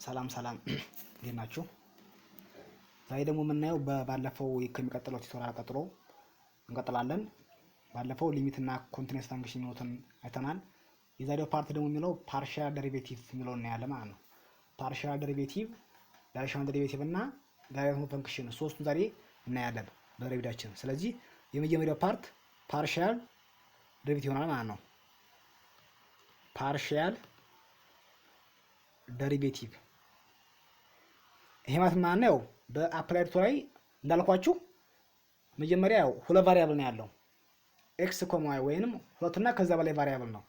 ሰላም እንዴት ናችሁ? ዛሬ ደግሞ የምናየው ባለፈው ከሚቀጥለው ቱቶሪያል ቀጥሎ እንቀጥላለን። ባለፈው ሊሚት እና ኮንቲኒዩስ ፈንክሽን የሚሉትን አይተናል። የዛሬው ፓርት ደግሞ የሚለው ፓርሻል ዴሪቬቲቭ የሚለውን እናያለን ማለት ነው። ፓርሻል ዴሪቬቲቭ፣ ዳይሬክሽናል ዴሪቬቲቭ እና ዳይሬክሽናል ፈንክሽን ሶስቱን ዛሬ እናያለን በሬቪዳችን። ስለዚህ የመጀመሪያው ፓርት ፓርሻል ዴሪቬቲቭ ይሆናል ማለት ነው። ፓርሻል ዴሪቬቲቭ ይሄ ማለት ማን ነው? በአፕላይድ ቱ ላይ እንዳልኳችሁ መጀመሪያ ያው ሁለት ቫሪያብል ነው ያለው ኤክስ ኮማ ዋይ ወይንም ሁለትና ከዛ በላይ ቫሪያብል ነው።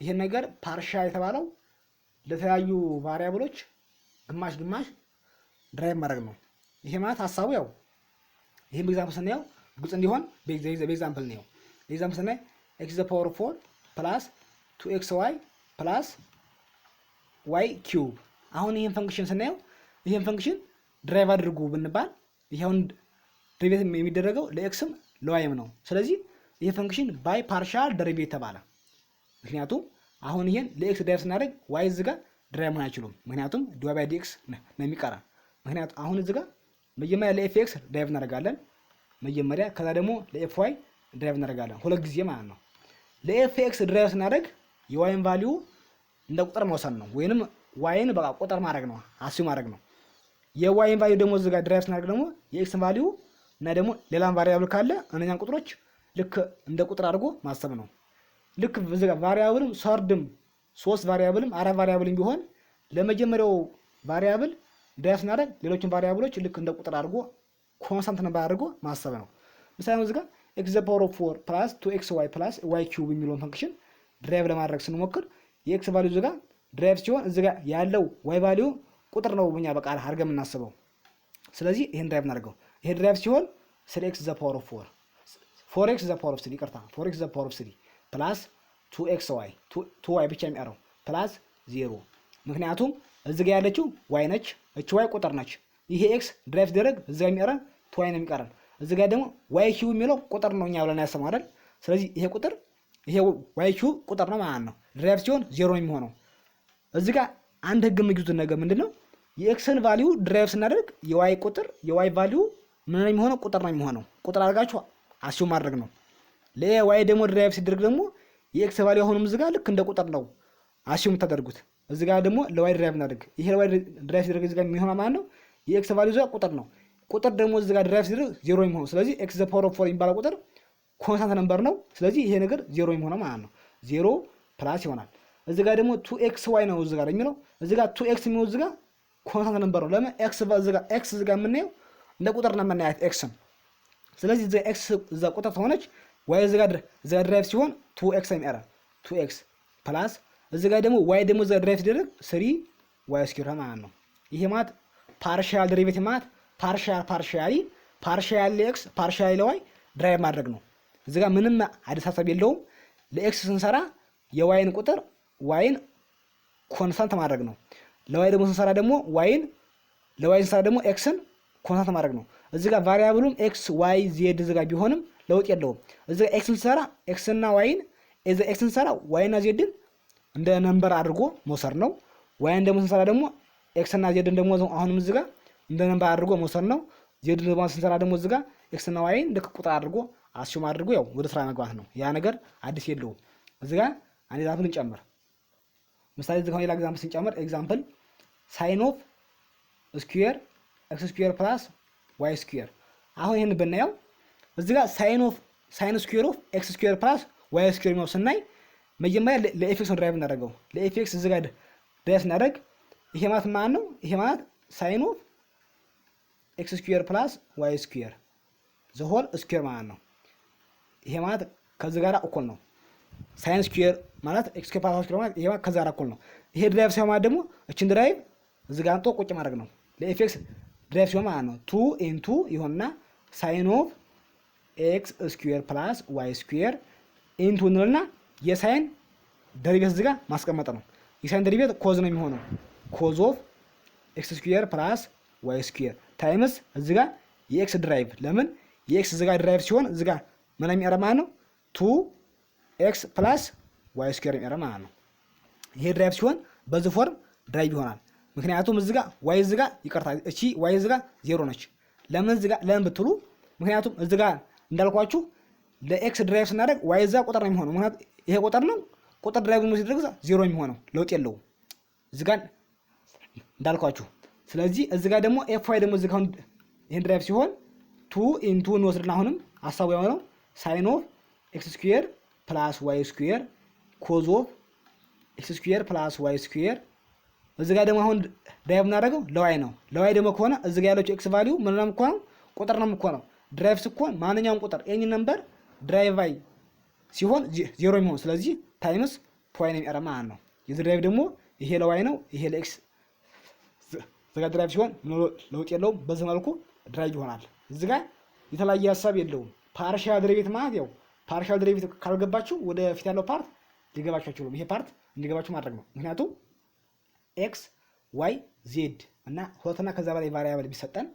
ይሄን ነገር ፓርሻል የተባለው ለተለያዩ ቫሪያብሎች ግማሽ ድራይቭ ማድረግ ነው። ይሄ ማለት ሐሳቡ ያው ይሄን ኤግዛምፕል ስናየው ግልጽ እንዲሆን በኤግዛምፕል ነው። ኤግዛምፕል ስናይ x the power 4 plus 2xy plus y cube። አሁን ይሄን ፈንክሽን ስናየው ይሄን ፈንክሽን ድራይቭ አድርጉ ብንባል ይሄውን ዴሪቬቲቭ የሚደረገው ለኤክስም ለዋይም ነው። ስለዚህ ይሄ ፈንክሽን ባይ ፓርሻል ዴሪቬቲቭ ተባለ። ምክንያቱም አሁን ይሄን ለኤክስ ድራይቭ ስናደርግ ዋይ እዚህ ጋር ድራይቭ መሆን አይችሉም። ምክንያቱም dy by dx ነው የሚቀራ። ምክንያቱም አሁን እዚህ ጋር መጀመሪያ ለኤፍኤክስ ድራይቭ እናደርጋለን መጀመሪያ፣ ከዛ ደግሞ ለኤፍዋይ ድራይቭ እናደርጋለን ሁለት ጊዜ ማለት ነው። ለኤፍኤክስ ድራይቭ ስናደርግ የዋይን ቫልዩ እንደ ቁጥር መውሰድ ነው፣ ወይንም ዋይን በቃ ቁጥር ማድረግ ነው፣ አሲው ማድረግ ነው። የዋይን ቫልዩ ደግሞ እዚህ ጋር ድራይቭ ስናደርግ ደግሞ የኤክስን ቫልዩ እና ደግሞ ሌላም ቫሪያብል ካለ እነኛን ቁጥሮች ልክ እንደ ቁጥር አድርጎ ማሰብ ነው። ልክ እዚህ ጋር ቫሪያብልም ሰርድም ሶስት ቫሪያብልም አራት ቫሪያብልም ቢሆን ለመጀመሪያው ቫሪያብል ድራይቭ ስናደርግ ሌሎችን ቫሪያብሎች ልክ እንደ ቁጥር አድርጎ ኮንስታንት ነበር አድርጎ ማሰብ ነው። ምሳሌ እዚህ ጋር x the power of 4 plus 2xy plus y cube የሚለውን ፈንክሽን ድራይቭ ለማድረግ ስንሞክር የኤክስ ቫልዩ እዚህ ጋር ድራይቭ ሲሆን እዚህ ጋር ያለው y ቫልዩ ቁጥር ነው ብኛ በቃ አድርገን የምናስበው። ስለዚህ ይሄን ድራይቭ እናደርገው። ይሄ ድራይቭ ሲሆን 3x the power of 4 4x the power of 3 ይቅርታ 4x the power of 3 plus 2xy 2y ብቻ የሚቀረው plus 0። ምክንያቱም እዚህ ጋር ያለችው y ነች፣ እቺ y ቁጥር ነች። ይሄ x ድራይቭ ሲደረግ እዚህ ጋር የሚቀረን 2y ነው የሚቀረን። እዚህ ጋር ደግሞ y ኪዩብ የሚለው ቁጥር ነው እኛ ብለን ያሰማው አይደል? ስለዚህ ይሄ ቁጥር ይሄ y ኪዩብ ቁጥር ነው ማለት ነው። ድራይቭ ሲሆን 0 ነው የሚሆነው። እዚህ ጋር አንድ ህግ የምትይዙት ነገር ምንድነው? የኤክስን ቫልዩ ድራይቭ ስናደርግ የዋይ ቁጥር የዋይ ቫልዩ ምን ነው የሚሆነው? ቁጥር ነው የሚሆነው። ቁጥር አድርጋችሁ አሲው ማድረግ ነው። ለዋይ ደግሞ ድራይቭ ሲደረግ ደግሞ የኤክስ ቫልዩ አሁንም እዚህ ጋር ልክ እንደ ቁጥር ነው አሲው የምታደርጉት። እዚህ ጋር ደግሞ ለዋይ ድራይቭ እናደርግ። ይሄ ለዋይ ድራይቭ ሲደረግ እዚህ ጋር የሚሆነው ማለት ነው የኤክስ ቫልዩ እዚህ ጋር ቁጥር ነው። ቁጥር ደግሞ እዚህ ጋር ድራይቭ ሲደረግ 0 የሚሆነው። ስለዚህ x the power of 4 የሚባለው ቁጥር ኮንስታንት ነምበር ነው። ስለዚህ ይሄ ነገር 0 የሚሆነው ማለት ነው። 0 ፕላስ ይሆናል። እዚህ ጋር ደግሞ 2xy ነው እዚህ ጋር የሚለው። እዚህ ጋር 2x የሚለው እዚህ ጋር ኮንስታንት ነምበር ነው። ለምን x እዚህ ጋር የምናየው እንደ ቁጥር ነው የምናያት xን። ስለዚህ እዚህ x እዛ ቁጥር ተሆነች y እዚህ ጋር ድራይቭ ሲሆን 2x የሚያራ 2x ፕላስ እዚህ ጋር ደግሞ y ደግሞ እዚህ ጋር ድራይቭ ሲደረግ 3y ስኩዌር ማለት ነው። ይሄ ማለት ፓርሻል ዴሪቬቲቭ ማለት ፓርሻሊ ለኤክስ ፓርሻሊ ለዋይ ድራይቭ ማድረግ ነው። እዚህ ጋር ምንም አዲስ ሀሳብ የለውም። ለኤክስ ስንሰራ የዋይን ቁጥር ዋይን ኮንስታንት ማድረግ ነው። ለዋይ ደግሞ ስንሰራ ደግሞ ለዋይ ስንሰራ ደግሞ ኤክስን ኮንስታንት ማድረግ ነው። እዚህ ጋር ቫሪያብሉም ኤክስ ዋይ ዜድ እዚህ ጋር ቢሆንም ለውጥ የለውም። እዚህ ጋር ኤክስን ስንሰራ ኤክስና ዋይን ኤክስን ስንሰራ ዋይና ዜድን እንደ ነምበር አድርጎ መውሰድ ነው። ዋይን ደግሞ ስንሰራ ደግሞ ኤክስና ዜድን ደግሞ አሁንም እዚህ ጋር እንደ ነምበር አድርጎ መውሰድ ነው። ዜድ ደግሞ ስንሰራ ደግሞ እዚህ ጋር ኤክስና ዋይን ልክ ቁጥር አድርጎ አስዩም አድርጎ ያው ወደ ስራ መግባት ነው። ያ ነገር አዲስ የለውም። እዚህ ጋር አንድ ኤግዛምፕል እንጨምር። ምሳሌ እዚህ ጋር ሌላ ኤግዛምፕል ስንጨምር ኤግዛምፕል ሳይን ኦፍ ስኩዌር ኤክስ ስኩዌር ፕላስ ዋይ ስኩዌር። አሁን ይሄን ብናየው እዚህ ጋር ሳይን ስኩዌር ኦፍ ኤክስ ስኩዌር ፕላስ ዋይ ስኩዌር ነው ስናይ መጀመሪያ ለኤፍኤክስ ነው ድራይቭ እናደርገው። ለኤፍኤክስ እዚህ ጋር ድራይቭ እናደርግ ይሄ ማለት ማን ነው? ይሄ ማለት ሳይን ኦፍ ኤክስ ስኩዌር ፕላስ ዋይ ስኩዌር ዘ ሆል ስኩዌር ማለት ነው። ይሄ ማለት ከዚህ ጋር እኩል ነው። ሳይን ስኩዌር ማለት ኤክስ ስኩዌር ፕላስ ዋይ ስኩዌር ማለት ይሄ ማለት ከዛ ጋር እኩል ነው። ይሄ ድራይቭ ሲሆን ማለት ደግሞ እቺን ድራይቭ እዚህ ጋር አንጦ ቁጭ ማድረግ ነው። ለኤፍኤክስ ድራይቭ ሲሆን ማለት ነው 2 ኢንቱ ይሆንና ሳይን ኦፍ ኤክስ ስኩዌር ፕላስ ዋይ ስኩዌር ኢንቱ እንልና የሳይን ዴሪቬቲቭ እዚህ ጋር ማስቀመጥ ነው። የሳይን ዴሪቬቲቭ ኮዝ ነው የሚሆነው ኮዝ ኦፍ ኤክስ ስኩዌር ፕላስ ዋይ ስኩዌር ታይምስ እዚህ ጋር የኤክስ ድራይቭ። ለምን የኤክስ እዚህ ጋር ድራይቭ ሲሆን እዚህ ጋር ምን የሚያረ ማለት ነው 2x ፕላስ ዋይ ስኩዌር የሚያረ ማለት ነው። ይሄ ድራይቭ ሲሆን በዚህ ፎርም ድራይቭ ይሆናል። ምክንያቱም እዚህ ጋር ዋይ እዚህ ጋር ይቀርታ እቺ ዋይ እዚህ ጋር 0 ነች። ለምን ብትሉ ምክንያቱም እዚህ ጋር እንዳልኳችሁ ለኤክስ ድራይቭ ስናደርግ ዋይ እዛ ቁጥር ነው የሚሆነው። ምክንያቱም ይሄ ቁጥር ነው። ቁጥር ድራይቭ ነው ሲደረግ 0 የሚሆነው ለውጥ የለውም እዚህ ጋር እንዳልኳችሁ። ስለዚህ እዚህ ጋር ደግሞ ኤፍ ዋይ ደግሞ እዚህ ጋር ይሄን ድራይቭ ሲሆን 2 ኢንቱ እንወስድና አሁንም ሐሳቡ የሆነው ሳይን ኦፍ ኤክስ ስኩዌር ፕላስ ዋይ ስኩዌር ኮዝ ኦፍ ኤክስ ስኩዌር ፕላስ ዋይ ስኩዌር። እዚህ ጋር ደግሞ አሁን ድራይቭ እናደርገው ለዋይ ነው። ለዋይ ደግሞ ከሆነ እዚህ ጋር ያለችው ኤክስ ቫልዩ ምን ነው የምትሆነው? ቁጥር ነው የምትሆነው። ድራይቭ ሲሆን ማንኛውም ቁጥር ኤኒ ነምበር ድራይቭ አይ ሲሆን 0 የሚሆን ስለዚህ ታይምስ ዋይ ነው የሚቀረው ማለት ነው። የዚህ ድራይቭ ደግሞ ይሄ ለዋይ ነው፣ ይሄ ለኤክስ እዚህ ጋር ድራይቭ ሲሆን ለውጥ የለውም። በዚህ መልኩ ድራይቭ ይሆናል። እዚህ ጋር የተለያየ ሀሳብ የለውም። ፓርሻል ድራይቬት ማለት ያው ፓርሻል ድራይቬት ካልገባችሁ ወደ ፊት ያለው ፓርት ሊገባችሁ አይችልም። ይሄ ፓርት እንዲገባችሁ ማድረግ ነው። ምክንያቱም ኤክስ ዋይ ዜድ እና ሁለትና ከዛ በላይ ቫሪያብል ቢሰጠን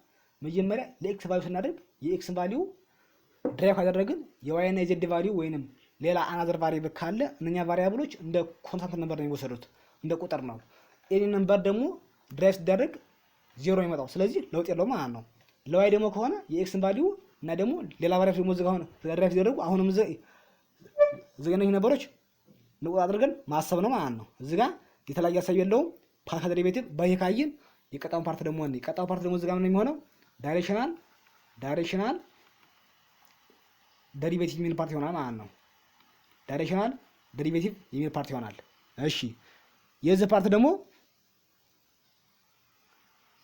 መጀመሪያ ለኤክስ ቫልዩ ስናደርግ የኤክስ ቫልዩ ድራይቭ ካደረግን የዋይ እና የዜድ ቫልዩ ወይንም ሌላ አናዘር ቫሪያብል ካለ እነኛ ቫሪያብሎች እንደ ኮንስታንት ነምበር ነው የሚወሰዱት፣ እንደ ቁጥር ነው። ኤኒ ነምበር ደግሞ ድራይቭ ሲደረግ 0 ይመጣው። ስለዚህ ለውጥ የለውም ማለት ነው። ለዋይ ደግሞ ከሆነ የኤክስን ቫልዩ እና ደግሞ ሌላ ቫሪያብል ደግሞ እዚህ ጋር ድራይቭ ሲደረጉ አሁንም እዚህ ጋር ነበሮች ንቁጥ አድርገን ማሰብ ነው ማለት ነው። እዚህ ጋር የተለያየ ሀሳብ የለውም። ፓርሻል ዴሪቬቲቭ በይሄ ካየን የቀጣውን ፓርት ደግሞ እዚህ ጋር ነው የሚሆነው ዳይሬክሽናል ዴሪቬቲቭ የሚል ፓርት ይሆናል ማለት ነው። ዳይሬክሽናል ዴሪቬቲቭ የሚል ፓርት ይሆናል። እሺ የዚህ ፓርት ደግሞ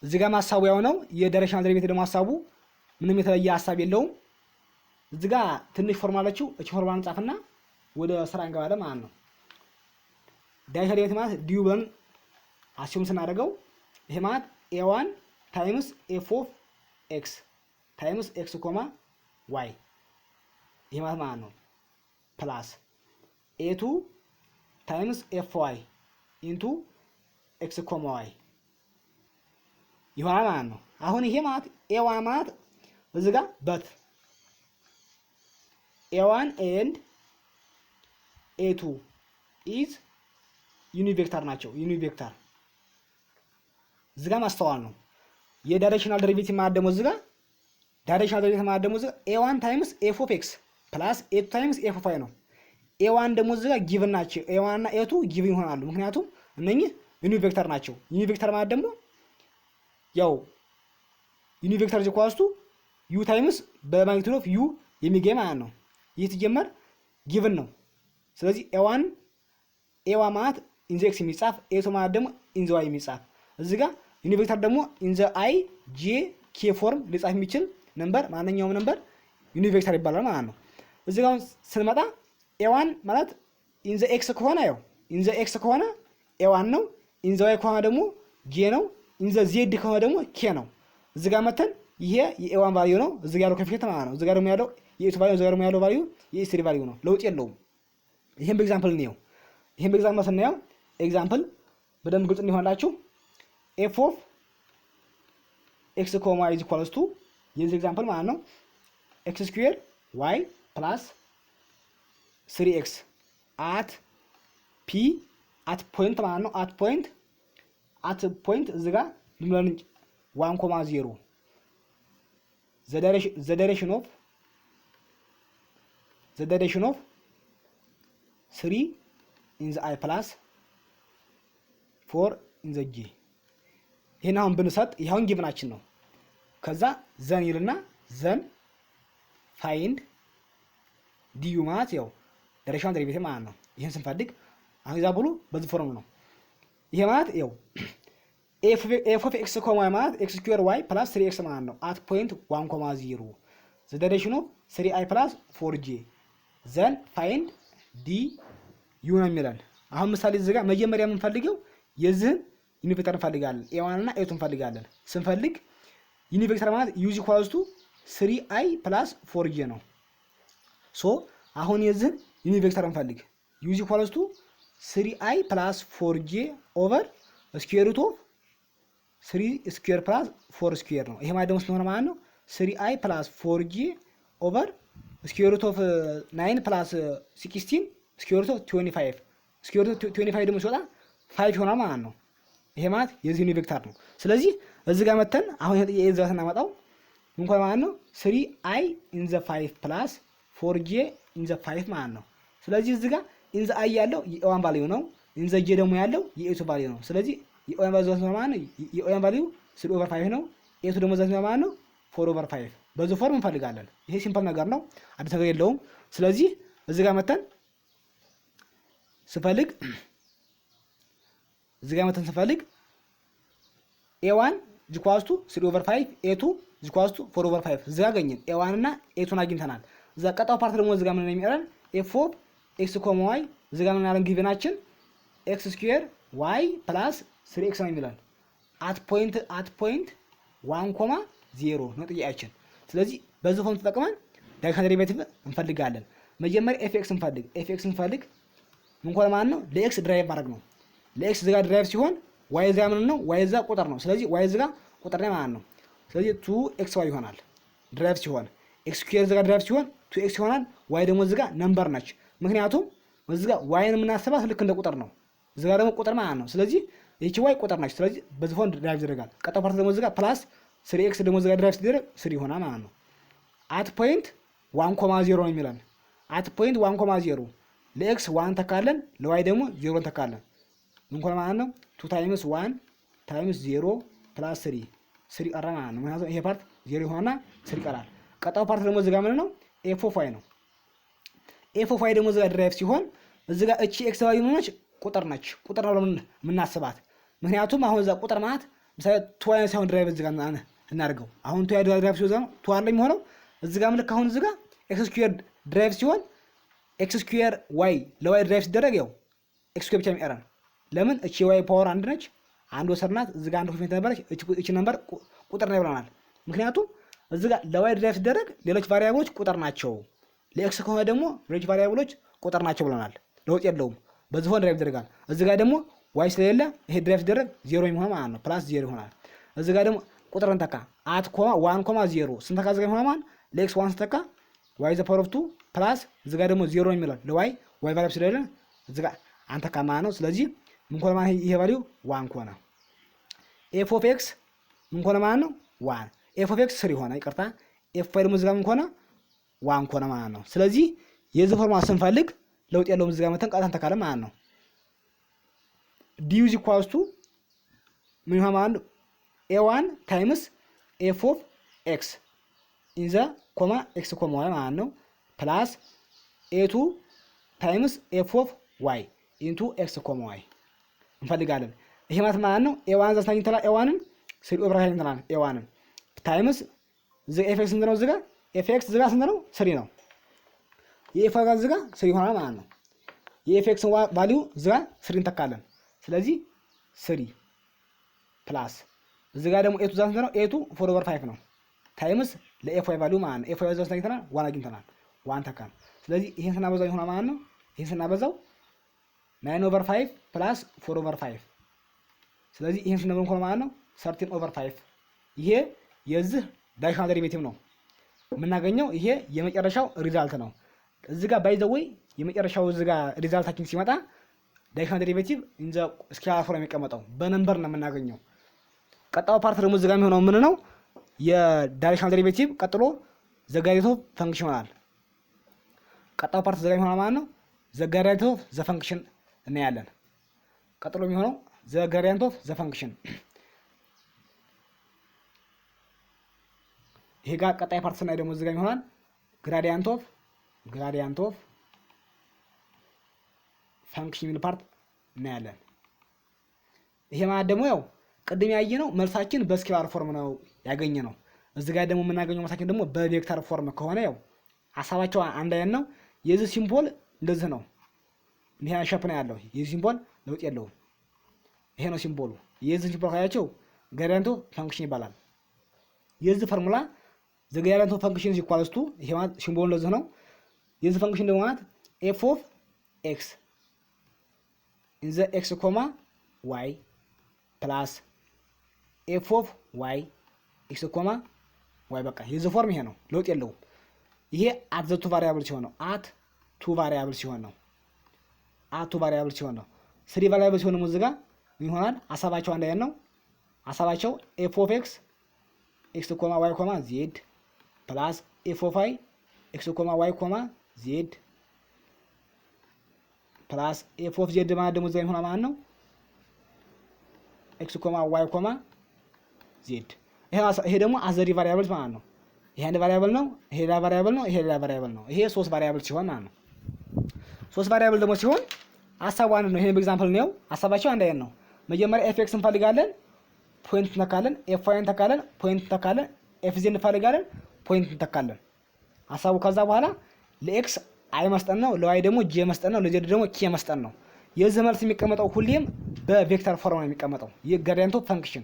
እዚህ ጋር ማሳቡ ያው ነው። የዳይሬክሽናል ዴሪቬቲቭ ደግሞ ሀሳቡ ምንም የተለየ ሀሳብ የለውም። እዚህ ጋር ትንሽ ፎርማላችሁ እቺ ፎርማን እንጻፍና ወደ ስራ እንገባለን ማለት ነው። ዳይሬክሽናል ዴሪቬቲቭ ማለት ዲዩ ብለን አሲዩም ስናደርገው ይሄ ማለት a1 ታይምስ f ኦፍ x ታይምስ x ኮማ y ይሄ ማለት ነው ፕላስ a2 ታይምስ fy ኢንቱ x ኮማ y ይሆናል ማለት ነው። አሁን ይሄ ማለት a1 ማለት እዚህ ጋር በት a1 and a2 is ዩኒቬክተር ናቸው። ዩኒቬክተር እዚህ ጋር ማስተዋል ነው። የዳይሬክሽናል ዴሪቬቲቭ ማለት ደግሞ እዚህ ጋር ዳይሬክሽናል ዴሪቬቲቭ ማለት ደግሞ እዚህ ጋር a1 ታይምስ f ኦፍ x ፕላስ a2 ታይምስ f ኦፍ y ነው። a1 ደግሞ እዚህ ጋር ጊቭን ናቸው። a1 እና a2 ጊቭን ይሆናሉ። ምክንያቱም እነኚህ ዩኒቬክተር ናቸው። ዩኒቬክተር ማለት ደግሞ ያው ዩኒቬክተር ዚኳስቱ u ታይምስ በማግኒቱድ ኦፍ u የሚገኝ ማለት ነው። ይህ ሲጀመር ጊቭን ነው። ስለዚህ a1 ማለት ኢን ዘ x የሚጻፍ a2 ማለት ደግሞ ኢን ዘ y የሚጻፍ እዚህ ጋር ዩኒቬክተር ደግሞ ኢን ዘ i j k ፎርም ሊጻፍ የሚችል ነምበር ማንኛውም ነምበር ዩኒቬክተር ይባላል ማለት ነው። እዚህ ጋር ስንመጣ a1 ማለት ኢን ዘ x ከሆነ ያው ኢን ዘ x ከሆነ a1 ነው። ኢን ዘ y ከሆነ ደግሞ j ነው። ኢን ዘ z ከሆነ ደግሞ k ነው። እዚህ ጋር መተን ይሄ የa1 ቫልዩ ነው። እዚህ ጋር ያለው ኮኤፊሺየንት ማለት ነው። እዚህ ጋር ደግሞ ያለው የa2 ቫልዩ፣ እዚህ ጋር ደግሞ ያለው ቫልዩ የa3 ቫልዩ ነው። ለውጥ የለውም። ይሄን በኤግዛምፕል እንየው። ይሄን በኤግዛምፕል ስናየው ኤግዛምፕል በደንብ ግልጽ እንዲሆንላችሁ f of x, y is equals to የዚህ ኤግዛምፕል ማለት ነው x ስኩዌር y ፕላስ 3x at p at point ማለት ነው at point እዚህ ጋር ልምለን 1,0 the direction of 3 in the i plus 4 in the j ይሄን አሁን ብንሰጥ ይሄውን ጊቭናችን ነው። ከዛ ዘን ይልና ዘን ፋይንድ ዲዩ ማለት ያው ዳይሬክሽናል ዴሪቬቲቭ ማለት ነው። ይሄን ስንፈልግ አሁን ኤግዛምፕሉ በዚህ ፎርም ነው። ይሄ ማለት ያው f of x ኮማ ማለት x ስኩዌር y ፕላስ 3x ማለት ነው at point 1,0 the direction of 3i plus 4j then find d u ነው የሚለን። አሁን ምሳሌ እዚህ ጋር መጀመሪያ የምንፈልገው የዚህን ዩኒቬክተር እንፈልጋለን። a1 እና a2 እንፈልጋለን። ስንፈልግ ዩኒቬክተር ማለት u equals to 3i plus 4j ነው። ሶ አሁን የዚህን ዩኒቬክተር እንፈልግ። u equals to 3i plus 4j over square root of 3 square plus 4 square ነው። ይሄ ማለት ደግሞ ስለሆነ ማለት ነው 3i plus 4j over square root of 9 plus 16 square root of 25 square root of 25 ደግሞ ሲወጣ 5 ይሆናል ማለት ነው። ይሄ ማለት የዚህ ዩኒ ቬክተር ነው። ስለዚህ እዚህ ጋር መተን አሁን ይሄ እዛው እናመጣው ምን ኮን ማለት ነው 3i ኢን ዘ 5 ፕላስ 4j ኢን ዘ 5 ማለት ነው። ስለዚህ እዚህ ጋር ኢን ዘ i ያለው የኤዋን ቫልዩ ነው፣ ኢን ዘ j ደግሞ ያለው የኤቱ ቫልዩ ነው። ስለዚህ የኤዋን ቫልዩ ማለት ነው የኤዋን ቫልዩ 3/5 ነው፣ ኤቱ ደግሞ ዘት ማለት ነው 4/5። በዚህ ፎርም እንፈልጋለን። ይሄ ሲምፕል ነገር ነው፣ አዲስ ነገር የለውም። ስለዚህ እዚህ ጋር መተን ስፈልግ a1 ጂኳስቱ 3/5 a2 ጂኳስቱ 4/5 እዚህ ጋር አገኘን። a1 እና a2ን አግኝተናል። እዛ ቀጣው ፓርት ደግሞ እዚህ ጋር ምን ነው የሚቀረን f of x, y እዚህ ጋር ምን ያለን ጊቭናችን x ስኩዌር y ፕላስ 3x ነው የሚለን at point 1,0 ነው ጥያቄያችን። ስለዚህ በዚህ ፎርም ተጠቅመን ዳይሬክሽናል ዴሪቬቲቭ እንፈልጋለን። መጀመሪያ fx እንፈልግ ምን ኮን ማለት ነው ለx ድራይቭ ማድረግ ነው። ለx እዚህ ጋር ድራይቭ ሲሆን y እዚህ ጋር ምን ነው y እዛ ቁጥር ነው። ስለዚህ y እዚህ ጋር ቁጥር ነው ማለት ነው። ስለዚህ 2xy ይሆናል ድራይቭ ሲሆን፣ x ስኩዌር እዚህ ጋር ድራይቭ ሲሆን 2x ይሆናል። y ደግሞ እዚህ ጋር ነምበር ነች። ምክንያቱም እዚህ ጋር yን የምናስባት ልክ እንደ ቁጥር ነው፣ እዚህ ጋር ደግሞ ቁጥር ማለት ነው። ስለዚህ ይህቺ y ቁጥር ነች። ስለዚህ በዚህ ፎርም ድራይቭ ይደረጋል። ቀጣው ፓርት ደግሞ እዚህ ጋር ፕላስ 3x ደግሞ እዚህ ጋር ድራይቭ ሲደረግ 3 ይሆናል ማለት ነው። at point 1,0 ነው የሚለን at point 1,0 ለx 1 ተካለን ለy ደግሞ 0 ተካለን ምን ኮን ማለት ነው 2 ታይምስ 1 ታይምስ 0 ፕላስ 3 ቀረ ማለት ነው። ምክንያቱም ይሄ ፓርት 0 ይሆንና 3 ይቀራል። ቀጣው ፓርት ደግሞ እዚህ ጋር ምን ነው f of y ነው። f of y ደግሞ እዚህ ጋር ድራይቭ ሲሆን እዚህ ጋር እቺ x ቫልዩ ነች ቁጥር ነች። ቁጥር ነው የምናስባት። ምክንያቱም አሁን እዛ ቁጥር ማለት ምሳሌ ቱ y ሳይሆን ድራይቭ እዚህ ጋር እናድርገው። አሁን ቱ y ድራይቭ ሲሆን ቱ አለ የሚሆነው እዚህ ጋር ምልክ አሁን እዚህ ጋር x ስኩዌር ድራይቭ ሲሆን ኤክስ ስኩዌር ዋይ ለዋይ ድራይቭ ሲደረግ ያው ኤክስ ስኩዌር ብቻ የሚቀረን ለምን እቺ ዋይ ፓወር አንድ ነች፣ አንድ ወሰርናት እዚህ ጋር አንድ ኮፊንት ነበረች። እቺ ነምበር ቁጥር ነው ብለናል። ምክንያቱም እዚህ ጋር ለዋይ ድራይቭ ሲደረግ ሌሎች ቫሪያብሎች ቁጥር ናቸው፣ ለኤክስ ከሆነ ደግሞ ሌሎች ቫሪያብሎች ቁጥር ናቸው ብለናል። ለውጥ የለውም። በዚህ ፎን ድራይቭ ይደረጋል። እዚህ ጋር ደግሞ ዋይ ስለሌለ ይሄ ድራይቭ ሲደረግ 0 የሚሆነው ማለት ነው፣ ፕላስ 0 ይሆናል። እዚህ ጋር ደግሞ ቁጥርን ተካ አት ኮማ 1,0 ስንተካ እዚህ ጋር ይሆናል ማለት ለኤክስ 1 ስተካ ዋይ ዘ ፓወር ኦፍ 2 ፕላስ እዚህ ጋር ደግሞ 0 የሚለው ለዋይ ዋይ ቫልዩ ስለሌለ እዚህ ጋር አንተ ካማ ነው። ስለዚህ ምን ኮነ ማለት ይሄ ቫልዩ 1 ኮነ። ኤፍ ኦፍ ኤክስ ምን ኮነ ማለት ነው 1 ኤፍ ኦፍ ኤክስ 3 ሆነ። ይቅርታ ኤፍ ኦፍ ደግሞ እዚህ ጋር ምን ኮነ 1 ኮነ ማለት ነው። ስለዚህ የዚህ ፎርሙላ ስንፈልግ ለውጥ ያለው እዚህ ጋር መተን ቃታን ተካለ ማለት ነው። ዲ ኢዝ ኢኳልስ ቱ ምን ይሆናል ማለት ነው a1 ታይምስ ኤፍ ኦፍ ኤክስ ኢን ዘ ኮማ ኤክስ ኮማ ዋይ ማለት ነው ፕላስ a2 ታይምስ ኤፍ ኦፍ ዋይ ኢንቱ ኤክስ ኮማ ዋይ እንፈልጋለን። ይሄ ማለት ነው a1 ዘ ታኝተላ a1ን 3 ኦቨር ታኝተላ a1ን ታይምስ ዘ ኤፍ ኤክስ እንደው ዝጋ ኤፍ ኤክስ ዝጋ ስንት ነው 3 ነው። የኤፍ ጋር ዝጋ 3 ይሆናል ማለት ነው። የኤፍ ኤክስ ቫልዩ ዝጋ 3 እንተካለን። ስለዚህ 3 ፕላስ እዚህ ጋር ደግሞ a2 ስንት ነው a2 4 ኦቨር 5 ነው ታይምስ ለኤፍ ዋይ ቫልዩ ማለት ነው። ኤፍ ዋይ ዘው ታይተናል 1 አግኝተናል 1 ተካን። ስለዚህ ይሄን ስናበዛው ይሆናል ማለት ነው። ይሄን ስናበዛው 9 ኦቨር 5 ፕላስ 4 ኦቨር 5 ስለዚህ ይሄን ስናበዛው ይሆናል ማለት ነው 13 ኦቨር 5 ይሄ የዚህ ዳይሬክሽናል ዴሪቬቲቭ ነው የምናገኘው። ይሄ የመጨረሻው ሪዛልት ነው። እዚህ ጋር ባይ ዘ ወይ የመጨረሻው እዚህ ጋር ሪዛልታችን ሲመጣ ዳይሬክሽናል ዴሪቬቲቭ ኢን ዘ ስኬላር ፎርም የሚቀመጠው በነምበር ነው የምናገኘው። ቀጣው ፓርት ደግሞ እዚህ ጋር የሚሆነው ምን ነው የዳይሬክሽናል ዴሪቬቲቭ ቀጥሎ ዘ ግራዲየንት ኦፍ ፈንክሽን ይሆናል። ቀጣው ፓርት ዘ ግራዲየንት ማለት ነው ዘ ግራዲየንት ኦፍ ዘ ፈንክሽን እናያለን። ቀጥሎ የሚሆነው ዘ ግራዲየንት ኦፍ ዘ ፈንክሽን ይሄ ጋር ቀጣይ ፓርት ስናይ ደግሞ እዚህ ጋር ይሆናል ግራዲየንት ኦፍ ፈንክሽን የሚል ፓርት እናያለን። ይሄ ማለት ደግሞ ያው ቅድም ያየነው መልሳችን በስኬላር ፎርም ነው ያገኘነው። እዚህ ጋር ደግሞ የምናገኘው መልሳችን ደግሞ በቬክተር ፎርም ከሆነ ያው ሐሳባቸው አንድ አይነት ነው። የዚህ ሲምቦል እንደዚህ ነው። ይሄ ሼፕ ነው ያለው። የዚህ ሲምቦል ለውጥ የለውም። ይሄ ነው ሲምቦሉ። የዚህ ሲምቦል ካያቸው ግራዲየንት ኦፍ ፈንክሽን ይባላል። የዚህ ፎርሙላ ዘ ግራዲየንት ኦፍ ፈንክሽን ኢኳልስ ቱ ይሄ ማለት ሲምቦሉ እንደዚህ ነው። የዚህ ፈንክሽን ደግሞ ማለት ኤፍ ኦፍ ኤክስ ኢን ዘ ኤክስ ኮማ ዋይ ፕላስ ኤፍ ኦፍ ዋይ ኤክስ ኮማ ዋይ በቃ የዚህ ፎርም ይሄ ነው። ለውጥ የለውም። ይሄ አት ዘ ቱ ቫሪያብል ሲሆን ነው። አት ቱ ቫሪያብል ሲሆን ነው። 3 ቫሪያብል ሲሆን ነው። 3 ቫሪያብል ሲሆን ነው እዚህ ጋር ይሆናል። ሐሳባቸው አንድ አይነት ነው። ሐሳባቸው ኤፍ ኦፍ ኤክስ ኤክስ ኮማ ዋይ ኮማ ዜድ ፕላስ ኤፍ ኦፍ አይ ኤክስ ኮማ ዋይ ኮማ ዜድ ፕላስ ኤፍ ኦፍ ዜድ ማለት ደግሞ እዚያ ይሆናል ማለት ነው ኤክስ ኮማ ዋይ ኮማ ዜድ። ይሄ ደግሞ አዘሪ ቫሪያብል ማለት ነው። ይሄ አንድ ቫሪያብል ነው። ይሄ ሌላ ቫሪያብል ነው። ይሄ ሌላ ቫሪያብል ነው። ይሄ 3 ቫሪያብል ሲሆን ማለት ነው። 3 ቫሪያብል ደግሞ ሲሆን ሐሳቡ አንድ ነው። ይሄን ኤግዛምፕል ነው። ሐሳባቸው አንድ አይነት ነው። መጀመሪያ ኤፍ ኤክስ እንፈልጋለን፣ ፖይንት እንተካለን። ኤፍ ዋይ እንተካለን፣ ፖይንት እንተካለን። ኤፍ ዜድ እንፈልጋለን፣ ፖይንት እንተካለን። ሐሳቡ ከዛ በኋላ ለኤክስ አይ መስጠት ነው፣ ለዋይ ደግሞ ጄ መስጠት ነው፣ ለዜድ ደግሞ ኬ መስጠት ነው። የዚህ መልስ የሚቀመጠው ሁሌም በቬክተር ፎርም ነው የሚቀመጠው። ይህ ግራዲየንት ኦፍ ፈንክሽን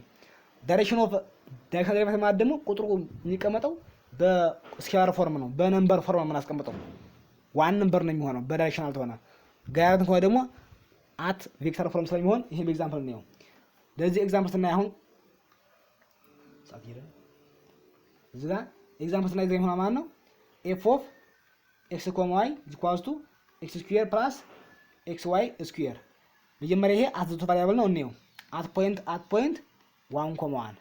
ዳይሬክሽን ኦፍ ዳይሬክሽን ዴሪቬቲቭ ማለት ደግሞ ቁጥሩ የሚቀመጠው በስኬላር ፎርም ነው፣ በነምበር ፎርም ነው የምናስቀምጠው። ዋን ነምበር ነው የሚሆነው በዳይሬክሽናል ተሆነ። ግራዲየንት ከሆነ ደግሞ አት ቬክተር ፎርም ስለሚሆን ይሄ ኤግዛምፕል ነው። ለዚህ ኤግዛምፕል ስናይ አሁን እዚህ ጋር ኤግዛምፕል ስናይ ይሆናል ማለት ነው ኤፍ ኦፍ ኤክስ ኮማ ዋይ ኢኳልስ ቱ ኤክስ ስኩዌር ፕላስ ኤክስ ዋይ ስኩዌር። መጀመሪያ ይሄ አት ዘ ቫሪያብል ነው እንየው። አት ፖይንት 1 ኮማ 1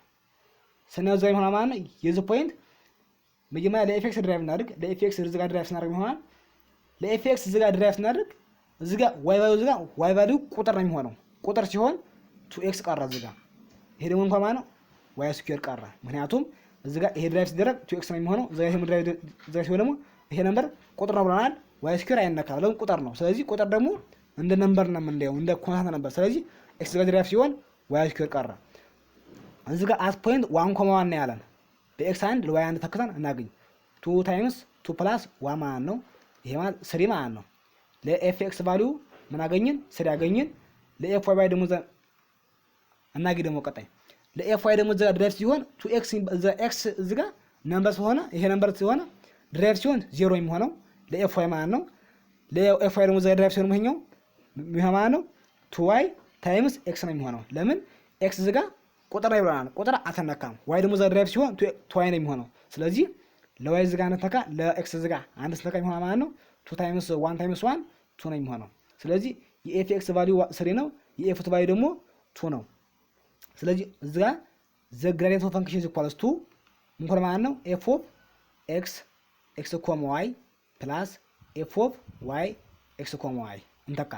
ስናየው እዛ ይሆናል ማለት ነው። የዚህ ፖይንት መጀመሪያ ለኤፍኤክስ ድራይቭ እናድርግ። ለኤፍኤክስ እዚህ ጋር ድራይቭ ስናደርግ ይሆናል። ለኤፍኤክስ እዚህ ጋር ድራይቭ ስናደርግ እዚህ ጋር ዋይ ቫልዩ እዚህ ጋር ዋይ ቫልዩ ቁጥር ነው የሚሆነው። ቁጥር ሲሆን 2x ቀረ እዚህ ጋር። ይሄ ደግሞ እንኳን ማለት ነው ዋይ ስኩዌር ቀረ። ምክንያቱም እዚህ ጋር ይሄ ድራይቭ ሲደረግ 2x ነው የሚሆነው። እዚህ ጋር ይሄ ድራይቭ ሲሆን ደግሞ ይሄ ነምበር ቁጥር ነው ብለናል። ዋይ ስኩዌር አይነካም፣ ለምን ቁጥር ነው። ስለዚህ ቁጥር ደግሞ እንደ ነምበር ነው የምንለው፣ እንደ ኮንስታንት ነበር። ስለዚህ ኤክስ ጋር ድራይቭ ሲሆን ዋይ ስኩዌር ቀረ። እዚህ ጋር አት ፖይንት 1 ኮማ 1 ነው ያለን። በኤክስ አንድ ለዋይ አንድ ተክተን እናገኝ 2 ታይምስ 2 ፕላስ 1 ማለት ነው። ይሄ ማለት 3 ማለት ነው። ለኤፍ ኤክስ ቫልዩ ምን አገኘን? 3 አገኘን። ለኤፍ ዋይ ደግሞ እናገኝ ደግሞ ቀጣይ ለኤፍ ዋይ ደግሞ እዚህ ድራይቭ ሲሆን 2x ኤክስ እዚህ ጋር ነምበር ስለሆነ ይሄ ነምበር ስለሆነ ድራይቭ ሲሆን 0 የሚሆነው ለኤፍ ዋይ ማለት ነው። ለኤፍ ዋይ ደግሞ እዚህ ድራይቭ ሲሆን ይሄኛው ማለት ነው 2y ታይምስ ኤክስ ነው የሚሆነው። ለምን ኤክስ እዚህ ጋር ቁጥር ላይ ብለናል። ቁጥር አተነካም። ዋይ ደግሞ እዛ ድራይቭ ሲሆን 2y ነው የሚሆነው። ስለዚህ ለዋይ እዚህ ጋር አንተካ ለኤክስ እዚህ ጋር አንድ ስተካ የሚሆነው ማለት ነው 2 ታይምስ 1 ታይምስ 1 2 ነው የሚሆነው። ስለዚህ የኤፍ ኤክስ ቫልዩ 3 ነው፣ የኤፍ ቱ ቫልዩ ደግሞ 2 ነው። ስለዚህ እዚህ ጋር ዘ ግራዲየንት ኦፍ ፈንክሽን ኢኳልስ ቱ ምን ማለት ነው ኤፍ ኦፍ ኤክስ ኤክስ ኮማ ዋይ ፕላስ ኤፍ ኦፍ ዋይ ኤክስ ኮማ ዋይ እንተካ።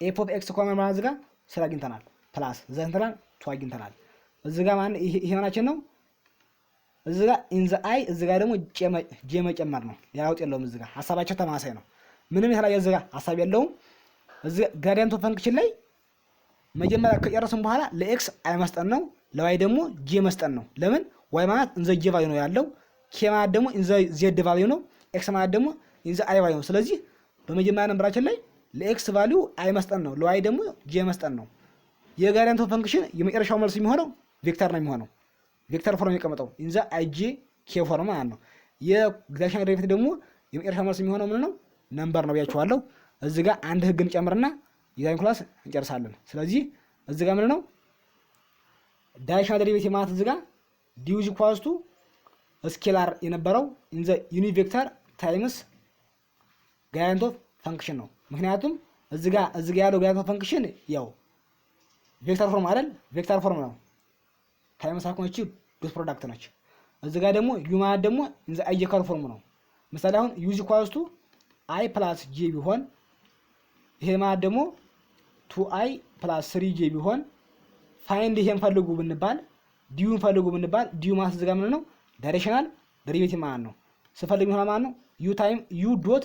ኤፍ ኦፍ ኤክስ ኮማ ማለት እዚህ ጋር 3 አግኝተናል፣ ፕላስ ዘንተናል 2 አግኝተናል። እዚህ ጋር ማለት ይሄ ማናችን ነው? እዚህ ጋር ኢን ዘ አይ እዚህ ጋር ደግሞ ጄ መጨመር ነው። ያውጥ የለውም። እዚህ ጋር ሐሳባቸው ተማሳይ ነው። ምንም የተለያየ እዚህ ጋር ሐሳብ የለውም። እዚህ ግራዲየንት ኦፍ ፈንክሽን ላይ መጀመሪያ ከጨረስን በኋላ ለኤክስ አይ መስጠት ነው፣ ለዋይ ደግሞ ጄ መስጠት ነው። ለምን ዋይ ማለት ኢን ዘ ጄ ቫልዩ ነው ያለው፣ ኬ ማለት ደግሞ ኢን ዘ ዜድ ቫልዩ ነው፣ ኤክስ ማለት ደግሞ ኢን ዘ አይ ቫልዩ ነው። ስለዚህ በመጀመሪያ ነምበራችን ላይ ለኤክስ ቫልዩ አይ መስጠት ነው፣ ለዋይ ደግሞ ጄ መስጠት ነው። የግራዲየንት ኦፍ ፈንክሽን የመጨረሻው መልስ የሚሆነው ቬክተር ነው የሚሆነው። ቬክተር ፎርም የሚቀመጠው ኢን ዘ አይ ጄ ኬ ፎርም ማለት ነው። የግራዲየንት ዴሪቬቲቭ ደግሞ የመጨረሻው መልስ የሚሆነው ምን ነው? ነምበር ነው ብያችኋለሁ። እዚህ ጋር አንድ ህግ እንጨምርና የዛሬውን ክላስ እንጨርሳለን። ስለዚህ እዚህ ጋር ምን ነው ዳይሬክሽናል ዴሪቬቲቭ ማለት እዚህ ጋር ዲዩ ኢዝ ኢኳልስ ቱ ስኬላር የነበረው ኢን ዘ ዩኒት ቬክተር ታይምስ ግራዲየንት ኦፍ ፈንክሽን ነው። ምክንያቱም እዚህ ጋር ያለው ግራዲየንት ኦፍ ፈንክሽን ያው ቬክተር ፎርም አይደል? ቬክተር ፎርም ነው። ታይምስ አኮንቺ ዶት ፕሮዳክት ነች። እዚህ ጋር ደግሞ ዩ ማለት ደግሞ ኢን ዘ አይ ጄ ፎርም ነው። ምሳሌ አሁን ዩ ኢዝ ኢኳልስ ቱ አይ ፕላስ ጄ ቢሆን ይሄ ማለት ደግሞ 2i ፕላስ 3j ቢሆን ፋይንድ ይሄን ፈልጉ ብንባል ዲዩን ፈልጉ ብንባል ዲዩ ማለት እዚህ ጋር ምን ነው? ዳይሬክሽናል ዴሪቬቲቭ ማለት ነው። ስፈልግ ምን ማለት ነው? ዩ ታይም ዩ ዶት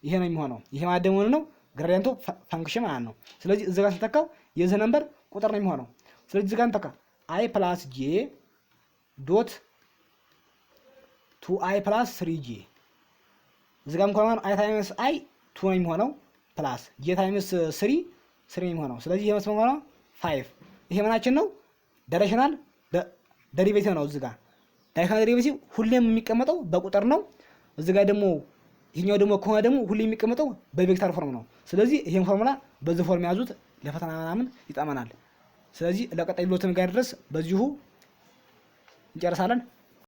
ይሄ ነው የሚሆነው። ይሄ ማለት ደግሞ ምን ነው? ግራዲየንት ኦፍ ፈንክሽን ማለት ነው። ስለዚህ እዚህ ጋር ስንተካው የዚህ ነምበር ቁጥር ነው የሚሆነው። ስለዚህ እዚህ ጋር እንተካ i ፕላስ j ዶት 2i ፕላስ 3j እዚህ ጋር እንኳን i ታይምስ i 2 ነው የሚሆነው ፕላስ j ታይምስ 3 ነው የሚሆነው። ስለዚህ ይሄ መስመር ነው 5። ይሄ ምናችን ነው? ዳይሬክሽናል ዴሪቬቲቭ ነው። እዚህ ጋር ዳይሬክሽናል ዴሪቬቲቭ ሁሌም የሚቀመጠው በቁጥር ነው። እዚህ ጋር ደግሞ ይሄኛው ደግሞ ከሆነ ደግሞ ሁሌም የሚቀመጠው በቬክተር ፎርም ነው። ስለዚህ ይሄን ፎርሙላ በዚህ ፎርም ያዙት፣ ለፈተና ምናምን ይጠመናል። ስለዚህ ለቀጣይ ቪዲዮ ጋር ድረስ በዚሁ እንጨርሳለን።